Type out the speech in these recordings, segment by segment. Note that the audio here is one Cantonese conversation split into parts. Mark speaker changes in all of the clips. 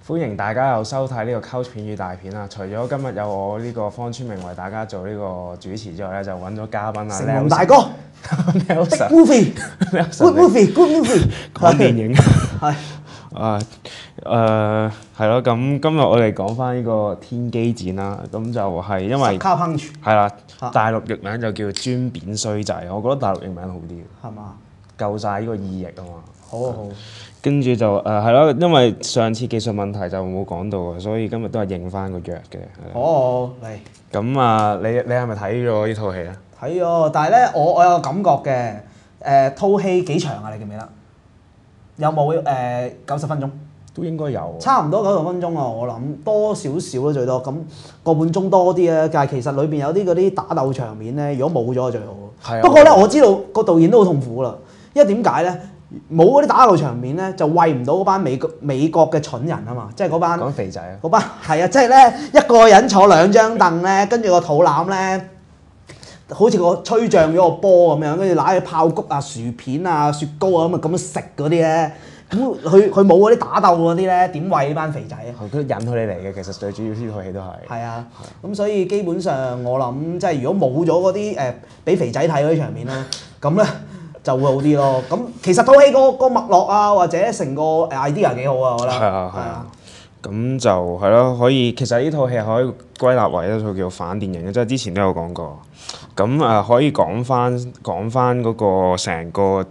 Speaker 1: 歡迎大家又收睇呢個 Couch 片與大片啊！除咗今日有我呢個方川明為大家做呢個主持之外咧，就揾咗嘉賓啊，
Speaker 2: 成龍大哥
Speaker 1: Nelson
Speaker 2: ，Big movie，good movie，good movie，
Speaker 1: 講電影
Speaker 2: 係
Speaker 1: 係咯，咁今日我哋講翻呢個天機戰啦，咁就係因為
Speaker 2: Sucker Punch
Speaker 1: 係啦，大陸譯名就叫專扁衰仔，我覺得大陸譯名好啲，
Speaker 2: 係嘛？
Speaker 1: 夠晒呢個意譯啊嘛。
Speaker 2: 好好，
Speaker 1: 跟住就係咯，因為上次技術問題就冇講到啊，所以今日都係認翻個約嘅。
Speaker 2: 好嚟
Speaker 1: 咁啊，你係咪睇咗呢套戲咧？
Speaker 2: 睇咗，但係咧我有個感覺嘅，套戲幾長啊？你記唔記得？有冇90分鐘？
Speaker 1: 都應該有。
Speaker 2: 差唔多90分鐘啊！我諗多少少咯，最多咁個半鐘多啲啊！但係其實裏邊有啲嗰啲打鬥場面咧，如果冇咗就最好。
Speaker 1: 係啊。
Speaker 2: 不過咧，我知道個導演都好痛苦啦，因為點解咧？冇嗰啲打鬥場面咧，就餵唔到嗰班美國嘅蠢人啊嘛，即係嗰班
Speaker 1: 講肥仔啊！
Speaker 2: 嗰班係啊，即係咧一個人坐兩張凳咧，跟住個肚腩咧，好似個吹脹咗個波咁樣，跟住揦起爆谷啊、薯片啊、雪糕啊咁樣食嗰啲咧，咁佢冇嗰啲打鬥嗰啲咧，點餵呢班肥仔啊？
Speaker 1: 佢引佢哋嚟嘅，其實最主要呢套戲都係。
Speaker 2: 係啊，咁所以基本上我諗，即係如果冇咗嗰啲俾肥仔睇嗰啲場面咧，咁咧就會好啲咯。咁其實套戲個脈絡啊，或者成個 idea 幾好啊，我覺得。
Speaker 1: 係啊係啊。咁就係咯，可以其實呢套戲可以歸納為一套叫反電影嘅，即係之前都有講過。咁可以講翻嗰個成個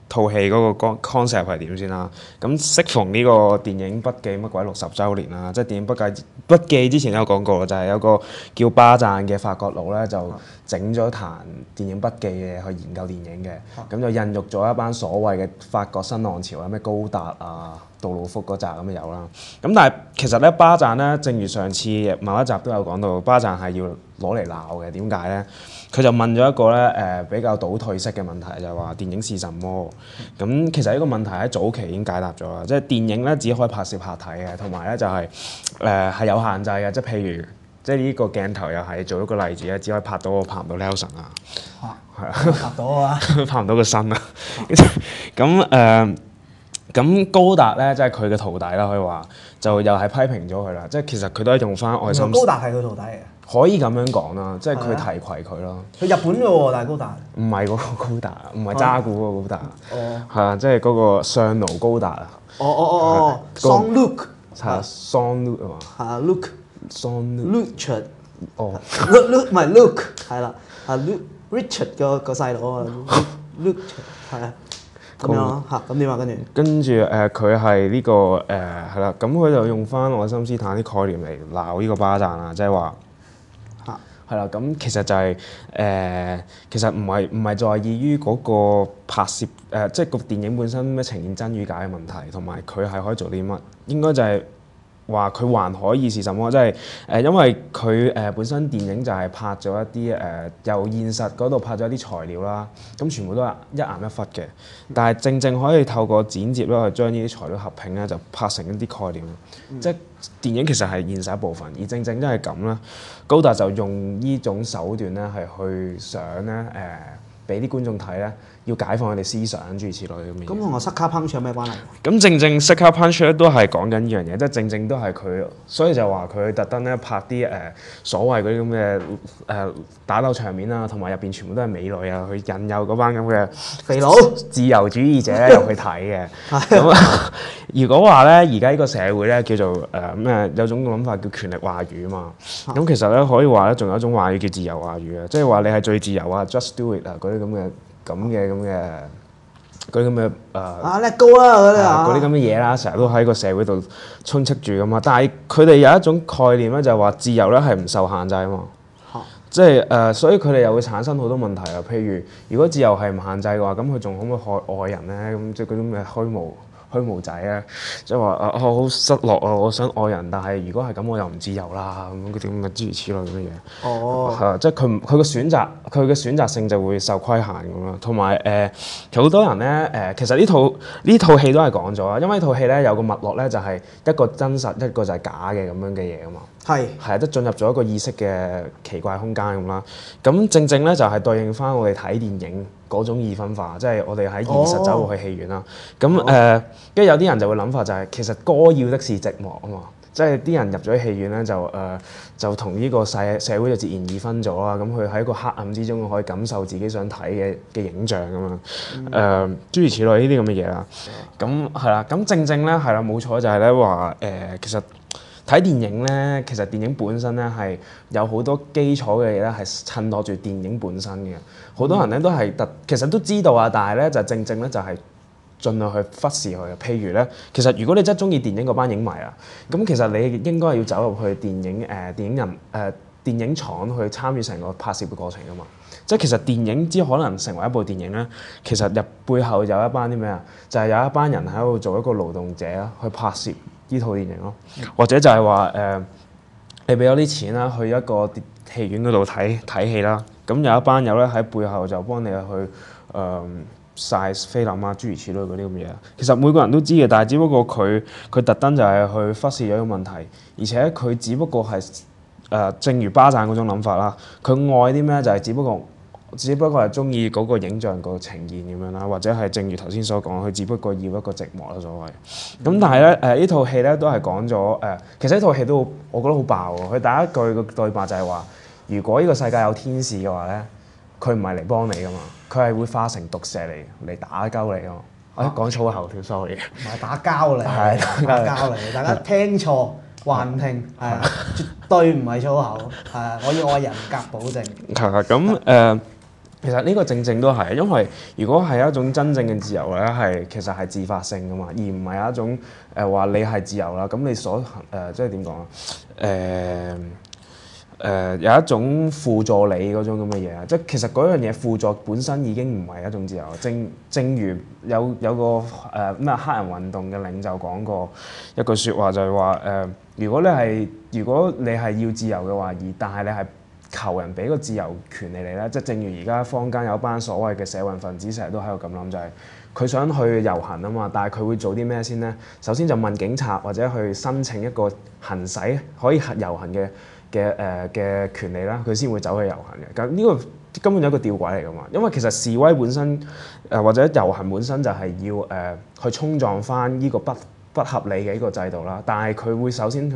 Speaker 1: 套戲嗰個 concept 係點先啦。咁適逢呢個電影筆記乜鬼60週年啦，即係電影筆記之前都有講過，就係有個叫巴贊嘅法國佬咧，就整咗壇電影筆記嘅去研究電影嘅，咁就孕育咗一班所謂嘅法國新浪潮啊，咩高達啊、杜魯福嗰集咁有啦。咁但係其實咧，巴贊咧，正如上次某一集都有講到，巴贊係要攞嚟鬧嘅。點解咧？佢就問咗一個咧比較倒退式嘅問題，就係話電影是什麼？咁其實呢個問題喺早期已經解答咗啦，即係電影咧只可以拍攝客體嘅，同埋咧就係係有限制嘅，即係譬如即係呢個鏡頭又係做一個例子咧，只可以拍到我拍唔到 Nelson 啊，係啊，
Speaker 2: 拍到啊，
Speaker 1: 拍唔到個身啊，咁高達咧即係佢嘅徒弟啦，可以話就又係批評咗佢啦，即係其實佢都係用翻愛心。
Speaker 2: 高達係佢徒弟嚟嘅。
Speaker 1: 可以咁樣講啦，即係佢提攜佢咯。
Speaker 2: 佢日本嘅喎，但係高達。
Speaker 1: 唔係嗰個高達，唔係渣古嗰個高達。
Speaker 2: 哦。
Speaker 1: 係啊，即係嗰個上奴高達啊。
Speaker 2: 哦 Jean Luc。
Speaker 1: 係啊 Jean Luc 啊嘛。
Speaker 2: 係啊 Luc。Jean Luc。
Speaker 1: 哦。
Speaker 2: Luc 唔係 Luc，係啦，係 Richard 個細佬啊 ，Luc 係啊。咁樣嚇，咁點啊？
Speaker 1: 跟住佢係呢個係啦，咁佢就用翻愛因斯坦啲概念嚟鬧呢個巴贊啊，即係話。係啦，咁其實就係其實唔係在意於嗰個拍攝即係個電影本身咩呈現真與假嘅問題，同埋佢係可以做啲乜，應該就係話佢還可以是什麼，即係因為佢本身電影就係拍咗一啲由現實嗰度拍咗一啲材料啦，咁全部都係一岩一忽嘅，但係正可以透過剪接咧去將呢啲材料合併咧，就拍成一啲概念，即係電影其實係現實一部分，而正因為咁啦，高達就用呢種手段咧係去想咧俾啲觀眾睇咧，要解放佢哋思想諸如此類咁嘅嘢。
Speaker 2: 咁同我 Sucker Punch 有咩關係？
Speaker 1: 咁正 Sucker Punch 咧都係講緊呢樣嘢，即係正都係佢，所以就話佢特登咧拍啲所謂嗰啲咁嘅打鬥場面啊，同埋入邊全部都係美女啊，去引誘嗰班咁嘅
Speaker 2: 肥佬
Speaker 1: 自由主義者入去睇嘅。咁如果話咧，而家呢個社會咧叫做咩有種諗法叫權力話語啊嘛。咁其實咧可以話咧，仲有一種話語叫自由話語啊，即係話你係最自由啊 ，just do it 啊嗰啲咁嘅嗰啲咁嘅
Speaker 2: let go 啦嗰啲
Speaker 1: 嗰啲咁嘅嘢啦，成日都喺個社會度充斥住噶嘛。但係佢哋有一種概念咧，就係話自由咧係唔受限制啊嘛。即係所以佢哋又會產生好多問題啊。譬如如果自由係唔限制嘅話，咁佢仲可唔可以害愛人咧？咁即係嗰種嘅虛無仔咧，即係話我好失落啊！我想愛人，但係如果係咁，我又唔自由啦，咁嗰啲咁嘅諸如此類咁嘅嘢。
Speaker 2: 哦。
Speaker 1: 係啊，即係佢嘅選擇性就會受規限咁咯。同埋其實好多人咧其實呢套戲都係講咗啊，因為呢套戲咧有個脈絡咧就係一個真實，一個就係假嘅咁樣嘅嘢啊嘛。係即係進入咗一個意識嘅奇怪空間咁啦。咁正正咧就係對應翻我哋睇電影嗰種二分化，即係我哋喺現實走入去戲院啦。咁跟住有啲人就會諗法就係、其實歌要的是寂寞啊嘛。即係啲人入咗去戲院咧，就同呢個社會就截然二分咗啦。咁佢喺個黑暗之中可以感受自己想睇嘅影像咁樣，諸如此類呢啲咁嘅嘢啦。咁係啦，咁正正咧係啦，冇錯就係咧話其實睇電影咧，其實電影本身咧係有好多基礎嘅嘢咧係襯托住電影本身嘅。好多人咧都係其實都知道啊，但係咧就正正咧就係、盡量去忽視佢嘅。譬如咧，其實如果你真係中意電影嗰班影迷啊，咁其實你應該係要走入去電影廠去參與成個拍攝嘅過程㗎嘛。即係其實電影只可能成為一部電影咧，其實背後有一班啲咩啊？就係、有一班人喺度做一個勞動者啦，去拍攝呢套電影咯。或者就係話你俾咗啲錢啦，去一個戲院嗰度睇戲啦，咁有一班友咧喺背後就幫你去晒菲林啊，諸如此類嗰啲咁嘅嘢。其實每個人都知嘅，但係只不過佢特登就係去忽視咗個問題，而且佢只不過係正如巴贊嗰種諗法啦，佢愛啲咩就係只不過係中意嗰個影像個呈現咁樣啦，或者係正如頭先所講，佢只不過要一個寂寞啦所謂。咁但係咧呢套戲咧都係講咗其實呢套戲都我覺得好爆喎。佢第一句個對白就係話，如果呢個世界有天使嘅話咧，佢唔係嚟幫你噶嘛，佢係會化成毒蛇嚟打鳩你噶嘛。講粗口條 sorry。
Speaker 2: 唔係打交嚟，打交嚟，大家聽錯幻聽，係啊，絕對唔係粗口，係啊，我要我人格保證。
Speaker 1: 咁其實呢個正正都係，因為如果係一種真正嘅自由咧，其實係自發性噶嘛，而唔係一種話你係自由啦，咁你所行即係點講啊？有一種輔助你嗰種咁嘅嘢啊，即係其實嗰樣嘢輔助本身已經唔係一種自由。正如有個咩黑人運動嘅領袖講過一句説話，就係話如果你係要自由嘅話，但係你係求人俾個自由權利你咧，即係正如而家坊間有班所謂嘅社運分子成日都喺度咁諗，就係佢想去遊行啊嘛，但係佢會做啲咩先咧？首先就問警察或者去申請一個行使可以遊行嘅權利啦，佢先會走去遊行嘅。咁呢個根本有一個吊詭嚟㗎嘛，因為其實示威本身或者遊行本身就係要去衝撞翻呢個不合理嘅呢個制度啦。但係佢會首先去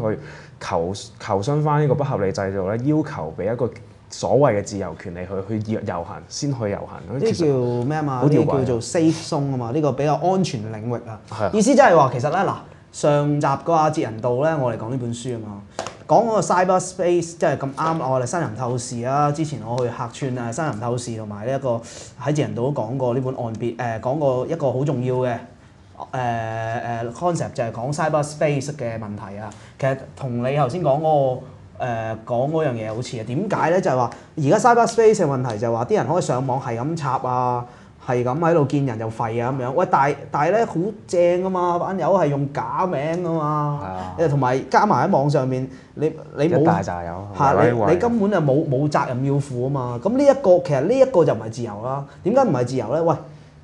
Speaker 1: 求詢翻呢個不合理制度咧，要求俾一個所謂嘅自由權利去遊行，先去遊行。
Speaker 2: 呢叫咩啊嘛？呢叫做 safe zone 啊嘛，呢個比較安全領域啊。意思即係話其實咧嗱，上集個阿哲人道咧，我哋講呢本書啊嘛。講嗰個 cyberspace 即係咁啱，我哋新人透視啊！之前我去客串啊，新人透視同埋呢一個喺哲人道都講過呢本岸別講過一個好重要嘅concept 就係講 cyberspace 嘅問題啊。其實同你頭先講嗰個講嗰樣嘢好似啊。點解咧？就係話而家 cyberspace 嘅問題就係話啲人可以上網係咁插啊，係咁喺度見人就廢啊咁樣。喂，但係咧好正噶嘛，班友係用假名噶嘛，同埋加埋喺網上面，你冇
Speaker 1: 一大紮友
Speaker 2: 你根本就冇責任要負啊嘛。咁其實呢一個就唔係自由啦。點解唔係自由咧？喂，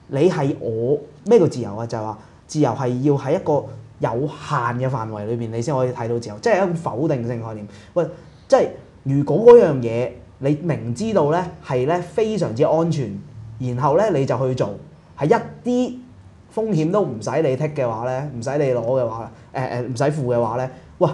Speaker 2: 你係我咩叫自由啊？就係話自由係要喺一個有限嘅範圍裏邊，你先可以睇到自由，即係一種否定性概念。喂，即係如果嗰樣嘢你明知道咧係咧非常之安全，然後咧你就去做，係一啲風險都唔使你剔嘅話咧，唔使你攞嘅話，唔使付嘅話咧，哇！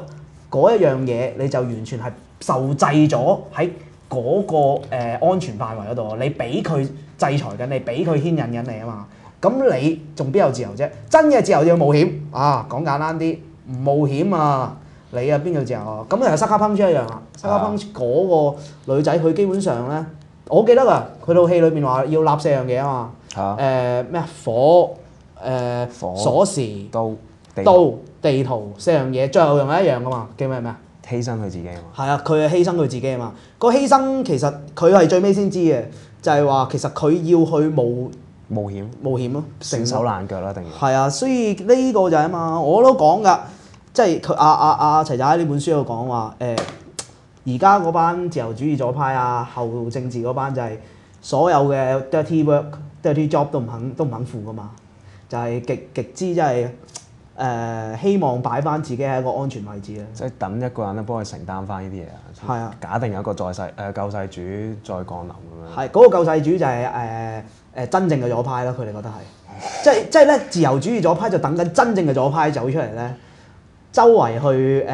Speaker 2: 嗰一樣嘢你就完全係受制咗喺嗰個安全範圍嗰度，你俾佢制裁緊你，俾佢牽引緊你啊嘛。咁你仲邊有自由啫？真嘅自由要冒險啊！講簡單啲，唔冒險啊，你啊邊有自由啊？咁又係Sucker Punch一樣啊！Sucker Punch嗰個女仔佢基本上咧，我記得㗎，佢套戲裏面話要立4樣嘢啊嘛。咩火鎖匙刀地圖4樣嘢，最後用係一樣㗎嘛？記唔記得咩啊？
Speaker 1: 犧牲佢自己啊嘛。
Speaker 2: 係啊，佢係犧牲佢自己啊嘛。個犧牲其實佢係最尾先知嘅，就係話其實佢要去冒險咯，
Speaker 1: 成手爛腳啦，定
Speaker 2: 係啊，所以呢個就係啊嘛，我都講㗎，即係佢阿齊仔喺呢本書度講話而家嗰班自由主義左派啊、後政治嗰班就係所有嘅 dirty work、dirty job 都唔肯付㗎嘛，就係極之即係希望擺翻自己喺一個安全位置啊。
Speaker 1: 即係等一個人咧幫佢承擔翻呢啲嘢啊。
Speaker 2: 係啊，
Speaker 1: 假定有一個救世主再降臨咁樣。
Speaker 2: 係嗰個救世主就係真正嘅左派啦，佢哋覺得係，即係咧自由主義左派就等緊真正嘅左派走出嚟咧，周圍去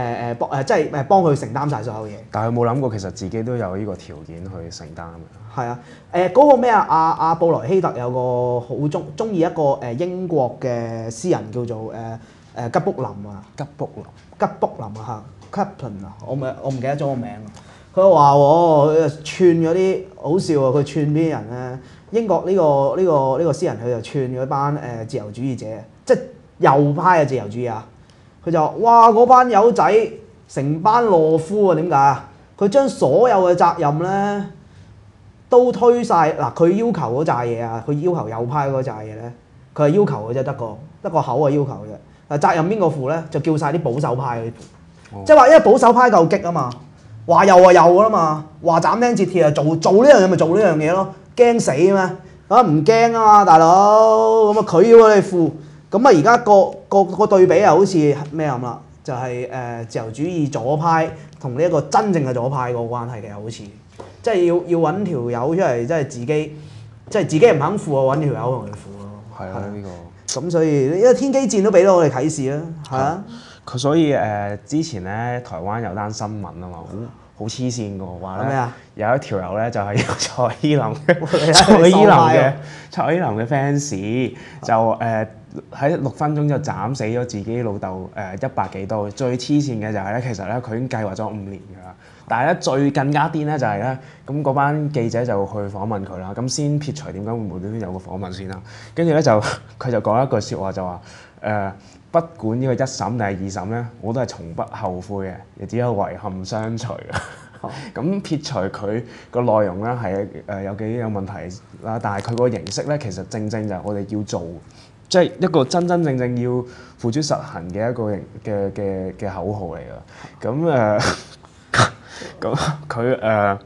Speaker 2: 幫佢承擔晒所有嘢。
Speaker 1: 但係佢冇諗過其實自己都有呢個條件去承擔嘅。
Speaker 2: 係啊，嗰個咩啊？阿布萊希特有個好中意一個英國嘅詩人叫做吉卜林啊。吉卜林啊嚇 Caplan 啊，我唔記得咗個名啊。佢話串嗰啲好笑啊！佢串啲人咧，英國呢個詩人佢就串嗰班自由主義者，即係右派嘅自由主義啊。佢就話：哇！嗰班友仔成班懦夫啊！點解啊？佢將所有嘅責任咧都推晒嗱，佢要求嗰扎嘢啊，佢要求右派嗰扎嘢咧，佢係要求嘅啫，得個口嘅要求嘅。但責任邊個負咧？就叫晒啲保守派去負，即係話因為保守派夠激啊嘛。話右啊右㗎啦嘛，話斬釘截鐵啊做呢樣嘢咪做呢樣嘢咯，驚死咩？啊唔驚啊嘛，大佬咁啊佢要我哋負，咁啊而家個對比啊好似咩咁啦，就係自由主義左派同呢一個真正嘅左派個關係嘅，好似即係要揾條友出嚟，即係自己唔肯負啊，揾條友同佢負咯。
Speaker 1: 係啊，呢個。
Speaker 2: 咁所以因為天機戰都俾到我哋啟示啦，係啊。
Speaker 1: 佢所以之前咧台灣有單新聞啊嘛，好黐線㗎喎，話咧有一條友咧就係蔡依林嘅 fans 就喺6分鐘就斬死咗自己老豆100幾刀。最黐線嘅就係咧，其實咧佢已經計劃咗5年㗎啦。但係咧最更加癲咧就係咧，咁嗰班記者就去訪問佢啦。咁先撇除點解會無端端有個訪問先啦，跟住咧就佢就講一句説話就話不管呢個1審定係2審咧，我都係從不後悔嘅，亦只有遺憾相隨嘅。咁撇除佢個內容咧係有幾有問題啦，但係佢個形式咧其實正正就係我哋要做，即係一個真真正正要付諸實行嘅一個嘅口號嚟㗎。咁佢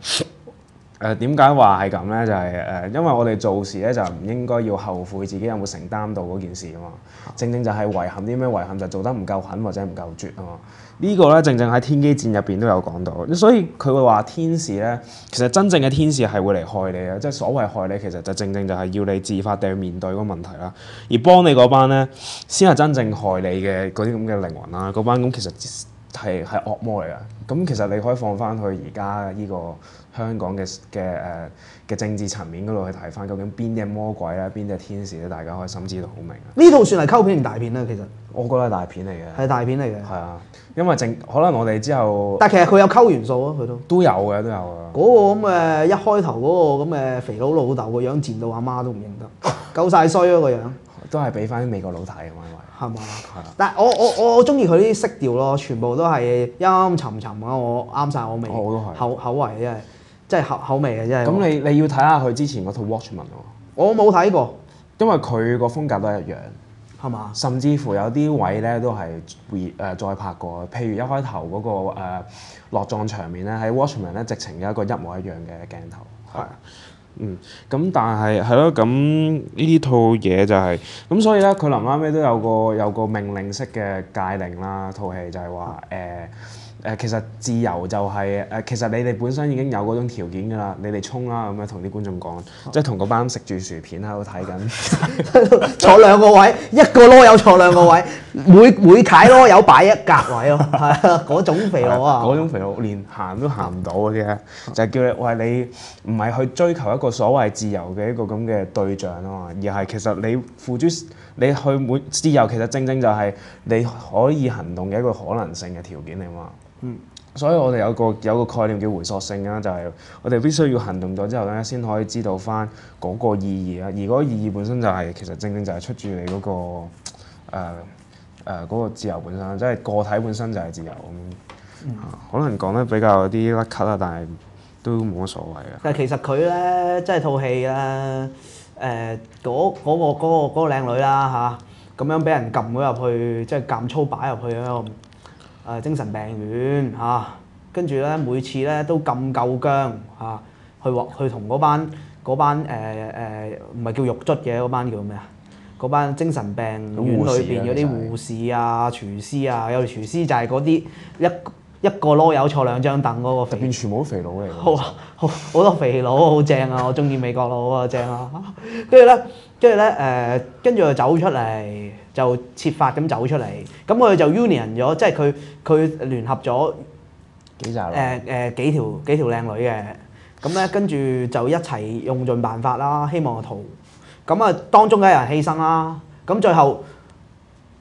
Speaker 1: 點解話係咁咧？就係因為我哋做事咧就唔應該要後悔自己有冇承擔到嗰件事啊嘛。正正就係遺憾啲咩？遺憾就做得唔夠狠或者唔夠絕啊嘛。呢個咧正正喺天機戰入邊都有講到，所以佢會話天使咧，其實真正嘅天使係會嚟害你嘅，即係所謂害你其實就正正就係要你自發地去面對嗰個問題啦，而幫你嗰班咧先係真正害你嘅嗰啲咁嘅靈魂啦，嗰班咁其實係惡魔嚟㗎。咁其實你可以放翻去而家呢個香港嘅政治層面嗰度去睇翻，究竟邊啲係魔鬼咧，邊啲係天使咧，大家可以心知肚明啊！
Speaker 2: 呢套算係溝片定大片咧？其實
Speaker 1: 我覺得係大片嚟嘅。
Speaker 2: 係大片嚟嘅。
Speaker 1: 係啊，因為可能我哋之後，
Speaker 2: 但其實佢有溝元素啊，佢都
Speaker 1: 有嘅。嗰
Speaker 2: 個咁嘅一開頭嗰個咁嘅肥佬老豆個樣賤到阿媽都唔認得，夠晒衰啊個樣。
Speaker 1: 都係俾翻啲美國佬睇啊嘛，因為
Speaker 2: 係嘛？係啊。但係我中意佢啲色調咯，全部都係陰陰沉沉啊！我啱晒我味。
Speaker 1: 我都係。
Speaker 2: 口味真係口味嘅真係。
Speaker 1: 咁你要睇下佢之前嗰套 Watchmen 喎。
Speaker 2: 我冇睇過，
Speaker 1: 因為佢個風格都係一樣。
Speaker 2: 係嘛？
Speaker 1: 甚至乎有啲位咧都係再拍過，譬如一開頭嗰個落葬場面咧，喺 Watchmen 咧直情有一個一模一樣嘅鏡頭。係。咁但係係咯，咁呢套嘢就係咁，所以咧佢臨啱尾都有個命令式嘅界定啦。套戲就係話其實自由就係其實你哋本身已經有嗰種條件㗎啦，你哋衝啦咁樣同啲觀眾講，即係同嗰班食住薯片喺度睇緊，
Speaker 2: 坐兩個位，一個籮柚坐兩個位，每攤籮柚擺一格位咯，係啊，嗰種肥佬啊，
Speaker 1: 嗰種肥佬連行都行唔到嗰啲咧，就係叫你喂，你唔係去追求一個所謂自由嘅一個咁嘅對象啊嘛，而係其實你付諸你去自由，其實正正就係你可以行動嘅一個可能性嘅條件嚟嘛。所以我哋有個概念叫回溯性啊，就係我哋必須要行動咗之後咧，先可以知道翻嗰個意義啊。而嗰個意義本身就係其實正正就係出住你嗰個自由本身，即係個體本身就係自由咁。可能講得比較有啲甩咳啦，但係都冇乜所謂嘅。
Speaker 2: 但係其實佢咧，即係套戲咧，嗰個靚女啦嚇，咁樣俾人撳咗入去，即係監粗擺入去嗰個精神病院嚇，跟住咧每次咧都咁夠薑嚇，去同嗰班唔係叫獄卒嘅嗰班叫咩啊？嗰班精神病院裏邊嗰啲護士啊、廚師啊，有條廚師就係嗰啲一個籮柚坐兩張凳嗰個肥，
Speaker 1: 入邊全部都肥佬嚟㗎。
Speaker 2: 好多肥佬，好正啊！我中意美國佬啊，正啊！跟住就走出嚟，就設法咁走出嚟。咁佢就 union 咗，即係佢聯合咗幾條靚女嘅。咁咧跟住就一齊用盡辦法啦，希望逃。咁啊，當中梗係有人犧牲啦。咁最後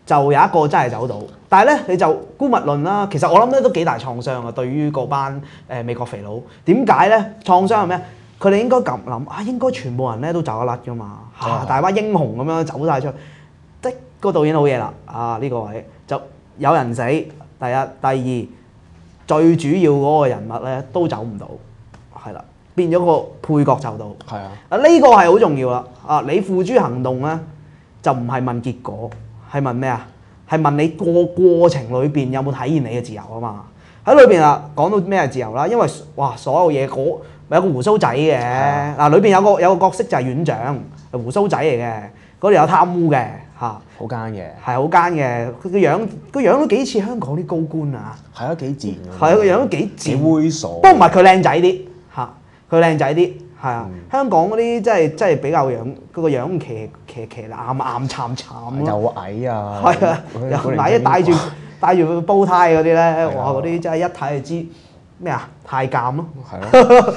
Speaker 2: 就有一個真係走到，但係咧你就姑勿論啦。其實我諗咧都幾大創傷啊，對於嗰班美國肥佬。點解咧？創傷係咩？佢哋應該咁諗啊，應該全部人咧都走得甩噶嘛。大班英雄咁樣走晒出去。即個導演好嘢啦，呢個位就有人死。第一、第二，最主要嗰個人物咧都走唔到，係啦，變咗個配角走到。
Speaker 1: 係啊。
Speaker 2: 呢個係好重要啦。你付諸行動咧，就唔係問結果，係問咩啊？係問你個過程裏邊有冇體現你嘅自由啊嘛？喺裏邊講到咩係自由啦？因為所有嘢咪有個胡鬚仔嘅嗱，裏邊有個角色就係院長，係胡鬚仔嚟嘅，嗰度有貪污嘅嚇，
Speaker 1: 好奸嘅，
Speaker 2: 係好奸嘅。佢個樣都幾似香港啲高官啊，
Speaker 1: 係啊，幾賤㗎。
Speaker 2: 係個樣都幾賤，
Speaker 1: 猥瑣。
Speaker 2: 不過唔係佢靚仔啲嚇，佢靚仔啲係啊。香港嗰啲真係比較嗰個樣騎岩岩慘慘
Speaker 1: 又矮啊，
Speaker 2: 係啊，又矮戴住個煲呔嗰啲咧，哇！嗰啲真係一睇就知咩啊，太監咯。
Speaker 1: 係咯。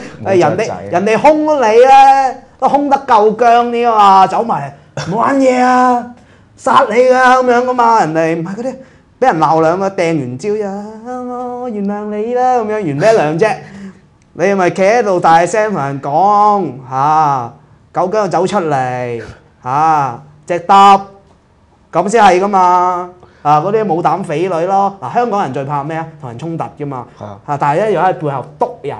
Speaker 2: 人哋兇你咧，都兇得夠僵啲啊嘛，走埋嚟冇玩嘢啊，殺你㗎咁樣噶嘛。人哋唔係嗰啲俾人鬧兩個掟完招呀，我原諒你啦咁樣，原咩諒啫？你咪企喺度大聲同人講嚇，夠僵就走出嚟嚇，隻揼咁先係噶嘛。嗰啲冇膽匪女咯。香港人最怕咩啊？同人衝突噶嘛。但係咧又喺背後篤人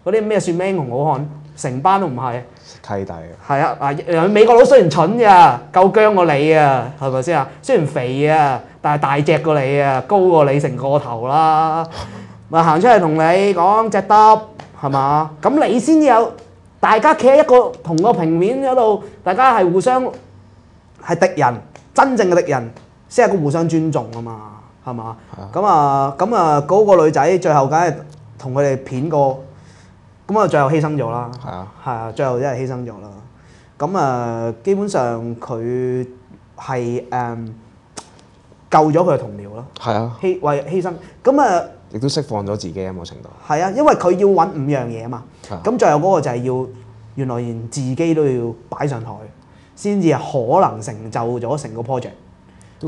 Speaker 2: 嗰啲咩算咩英雄好漢？成班都唔係。
Speaker 1: 契弟。
Speaker 2: 係啊，美國佬雖然蠢咋，夠僵過你啊，係咪先啊？雖然肥啊，但係大隻過你啊，高過你成個頭啦。咪行出嚟同你講隻揼係嘛？咁你先有大家企喺一個同個平面嗰度，大家係互相係敵人，真正嘅敵人。先係個互相尊重啊嘛，係嘛？咁嗰個女仔最後梗係同佢哋片過，咁啊最後犧牲咗啦。係啊，最後真係犧牲咗啦。咁基本上佢係救咗佢嘅同僚咯。係啊。為犧牲咁
Speaker 1: 亦都釋放咗自己有冇程度？
Speaker 2: 係啊，因為佢要揾5樣嘢啊嘛。咁最後嗰個就係要原來連自己都要擺上台，先至可能成就咗成個 project。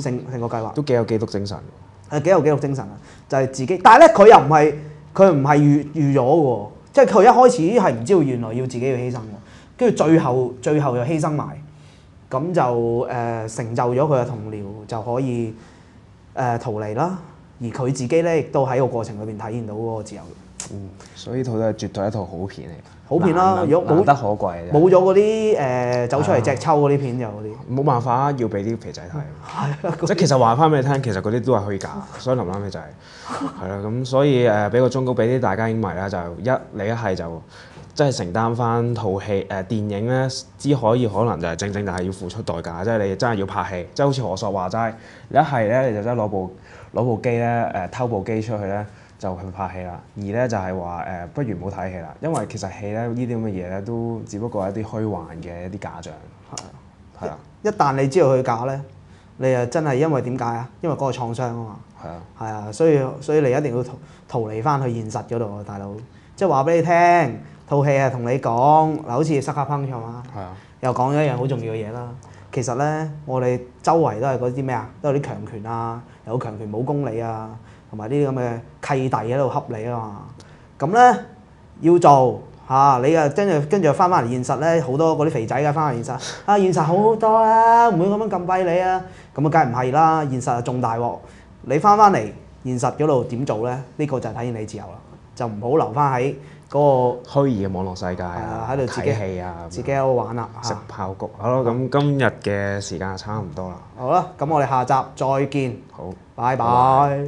Speaker 2: 成個計劃
Speaker 1: 都幾有基督精神，
Speaker 2: 幾有紀錄精神啊！就係自己，但係咧佢又唔係預咗喎，即係佢一開始係唔知道原來要自己要犧牲喎，跟住最後又犧牲埋，咁就成就咗佢嘅同僚就可以逃離啦，而佢自己咧亦都喺個過程裏邊體現到嗰個自由。
Speaker 1: 所以呢套都係絕對一套好片嚟。好
Speaker 2: 片啦，如果
Speaker 1: 難得可貴嘅。
Speaker 2: 冇咗嗰啲走出嚟隻抽嗰啲片就嗰啲。
Speaker 1: 冇辦法要俾啲肥仔睇。即係其實話翻俾你聽，其實嗰啲都係虛假，所以臨尾就係啦。咁所以俾個忠告俾啲大家影迷啦，就你一係就即係承擔翻套戲電影咧，可能就係正就係要付出代價，即係你真係要拍戲，即係好似何索話齋，你一係咧你就真係攞部機咧偷部機出去咧。就去拍戲啦，而咧就係話不如唔好睇戲啦，因為其實戲咧呢啲咁嘅嘢咧都只不過係一啲虛幻嘅一啲假象。係啊。一旦你知道佢假咧，你啊真係因為點解啊？因為嗰個創傷啊嘛。係啊。所以你一定要逃離翻去現實嗰度啊，大佬。即係話俾你聽，套戲係同你講嗱，好似《Sucker Punch》嘛。係啊。又講咗一樣好重要嘅嘢啦。其實咧，我哋周圍都係嗰啲咩啊？都有啲強權啊，有強權冇公理啊。同埋呢啲咁嘅契弟喺度恰你啊嘛，咁咧要做你啊跟住翻嚟現實咧，好多嗰啲肥仔嘅翻嚟現實，現實好多啊，唔會咁樣撳閉你啊，咁啊梗係唔係啦，現實啊仲大鑊，你翻嚟現實嗰度點做咧？呢個就係體現你自由啦，就唔好留翻喺嗰個虛擬嘅網絡世界啊，喺度睇戲啊，自己喺度玩啦，食爆谷。好啦，咁今日嘅時間就差唔多啦。好啦，咁我哋下集再見。好，拜拜。